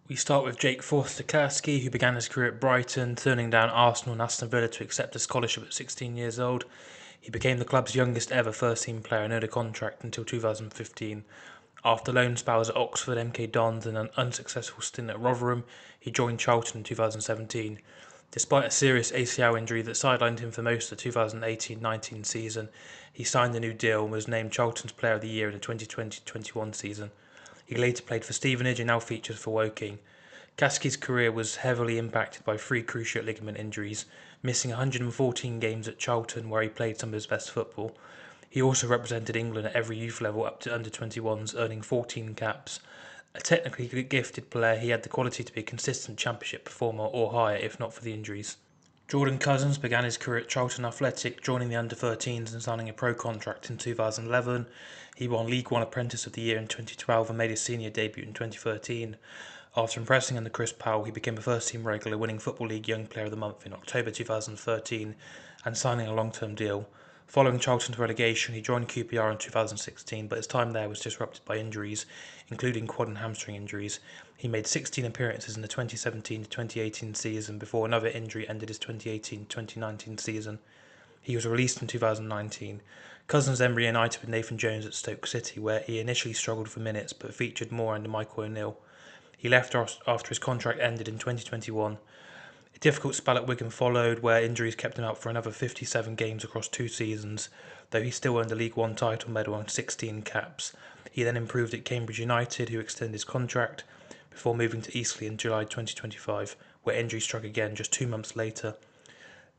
We start with Jake Forster-Kerski, who began his career at Brighton, turning down Arsenal and Aston Villa to accept a scholarship at 16 years old. He became the club's youngest ever first-team player and earned a contract until 2015. After loan spells at Oxford, MK Dons and an unsuccessful stint at Rotherham, he joined Charlton in 2017. Despite a serious ACL injury that sidelined him for most of the 2018-19 season, he signed a new deal and was named Charlton's Player of the Year in the 2020-21 season. He later played for Stevenage and now features for Woking. Kaski's career was heavily impacted by three cruciate ligament injuries, missing 114 games at Charlton where he played some of his best football. He also represented England at every youth level up to under-21s, earning 14 caps. A technically gifted player, he had the quality to be a consistent championship performer or higher if not for the injuries. Jordan Cousins began his career at Charlton Athletic, joining the under-13s and signing a pro contract in 2011. He won League One Apprentice of the Year in 2012 and made his senior debut in 2013. After impressing under Chris Powell, he became a first-team regular, winning Football League Young Player of the Month in October 2013 and signing a long-term deal. Following Charlton's relegation, he joined QPR in 2016, but his time there was disrupted by injuries, including quad and hamstring injuries. He made 16 appearances in the 2017-2018 season before another injury ended his 2018-2019 season. He was released in 2019. Cousins then reunited with Nathan Jones at Stoke City, where he initially struggled for minutes but featured more under Michael O'Neill. He left after his contract ended in 2021. A difficult spell at Wigan followed, where injuries kept him out for another 57 games across 2 seasons, though he still earned a League One title medal and 16 caps. He then improved at Cambridge United, who extended his contract, before moving to Eastleigh in July 2025, where injury struck again just 2 months later.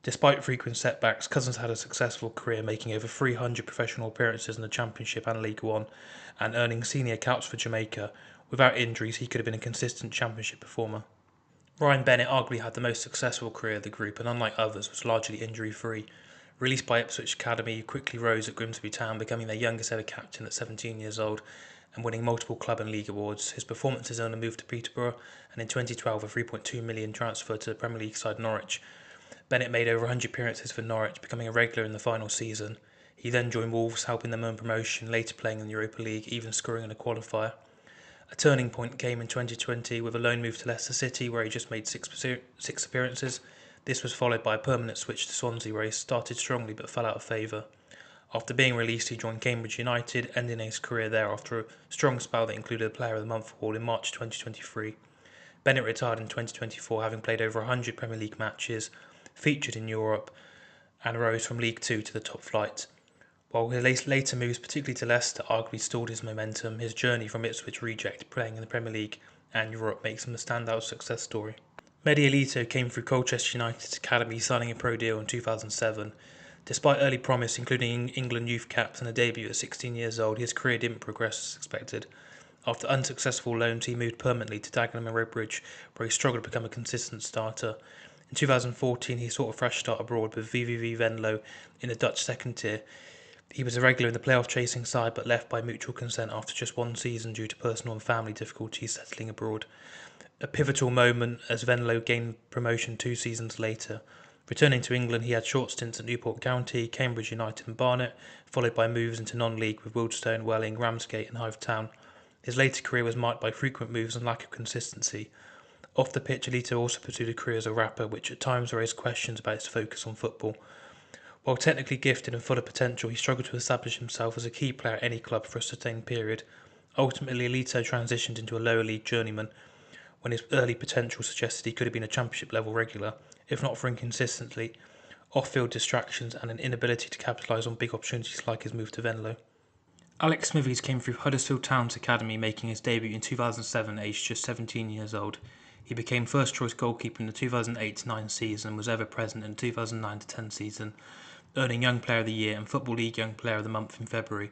Despite frequent setbacks, Cousins had a successful career, making over 300 professional appearances in the Championship and League One, and earning senior caps for Jamaica. Without injuries, he could have been a consistent Championship performer. Ryan Bennett arguably had the most successful career of the group and unlike others was largely injury-free. Released by Ipswich Academy, he quickly rose at Grimsby Town, becoming their youngest ever captain at 17 years old and winning multiple club and league awards. His performances earned a move to Peterborough and in 2012 a £3.2 million transfer to the Premier League side Norwich. Bennett made over 100 appearances for Norwich, becoming a regular in the final season. He then joined Wolves, helping them earn promotion, later playing in the Europa League, even scoring in a qualifier. A turning point came in 2020 with a loan move to Leicester City, where he just made six appearances. This was followed by a permanent switch to Swansea, where he started strongly but fell out of favour. After being released, he joined Cambridge United, ending his career there after a strong spell that included a Player of the Month award in March 2023. Bennett retired in 2024, having played over 100 Premier League matches, featured in Europe, and rose from League Two to the top flight. While his later moves, particularly to Leicester, arguably stalled his momentum, his journey from Ipswich reject playing in the Premier League and Europe makes him a standout success story. Mehdi Alito came through Colchester United's academy, signing a pro deal in 2007. Despite early promise, including England youth caps and a debut at 16 years old, his career didn't progress as expected. After unsuccessful loans, he moved permanently to Dagenham and Redbridge, where he struggled to become a consistent starter. In 2014, he sought a fresh start abroad with VVV Venlo in the Dutch second tier. He was a regular in the playoff chasing side but left by mutual consent after just one season due to personal and family difficulties settling abroad. A pivotal moment as Venlo gained promotion 2 seasons later. Returning to England, he had short stints at Newport County, Cambridge United and Barnet, followed by moves into non-league with Wealdstone, Welling, Ramsgate and Hythe Town. His later career was marked by frequent moves and lack of consistency. Off the pitch, Alito also pursued a career as a rapper, which at times raised questions about his focus on football. While technically gifted and full of potential, he struggled to establish himself as a key player at any club for a sustained period. Ultimately, Alito transitioned into a lower league journeyman when his early potential suggested he could have been a championship level regular, if not for inconsistency, off-field distractions and an inability to capitalise on big opportunities like his move to Venlo. Alex Smithies came through Huddersfield Town's academy, making his debut in 2007, aged just 17 years old. He became first-choice goalkeeper in the 2008-9 season and was ever present in the 2009-10 season, earning Young Player of the Year and Football League Young Player of the Month in February.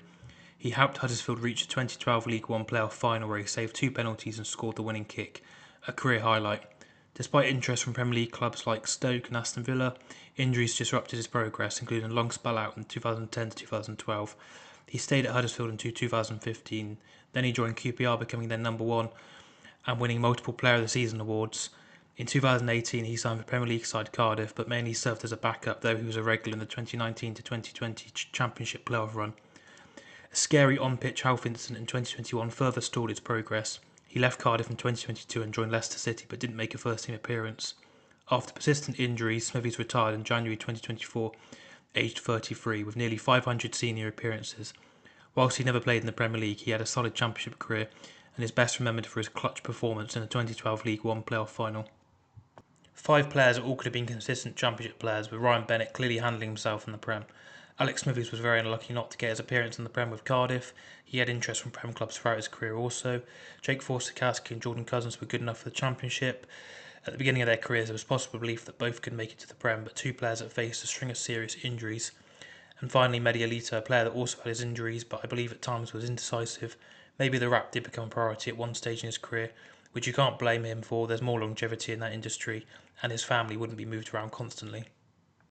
He helped Huddersfield reach the 2012 League One playoff final where he saved 2 penalties and scored the winning kick, a career highlight. Despite interest from Premier League clubs like Stoke and Aston Villa, injuries disrupted his progress, including a long spell out in 2010 to 2012. He stayed at Huddersfield until 2015, then he joined QPR, becoming their number 1 and winning multiple Player of the Season awards. In 2018, he signed for Premier League side Cardiff, but mainly served as a backup, though he was a regular in the 2019 to 2020 Championship playoff run. A scary on-pitch health incident in 2021 further stalled his progress. He left Cardiff in 2022 and joined Leicester City, but didn't make a first-team appearance. After persistent injuries, Smithies retired in January 2024, aged 33, with nearly 500 senior appearances. Whilst he never played in the Premier League, he had a solid championship career and is best remembered for his clutch performance in the 2012 League One playoff final. 5 players all could have been consistent championship players, with Ryan Bennett clearly handling himself in the Prem. Alex Smithies was very unlucky not to get his appearance in the Prem with Cardiff. He had interest from Prem clubs throughout his career also. Jake Forster-Caskey and Jordan Cousins were good enough for the Championship. At the beginning of their careers, there was possible belief that both could make it to the Prem, but 2 players had faced a string of serious injuries. And finally, Medialito, a player that also had his injuries, but I believe at times was indecisive. Maybe the rap did become a priority at one stage in his career, which you can't blame him for. There's more longevity in that industry, and his family wouldn't be moved around constantly.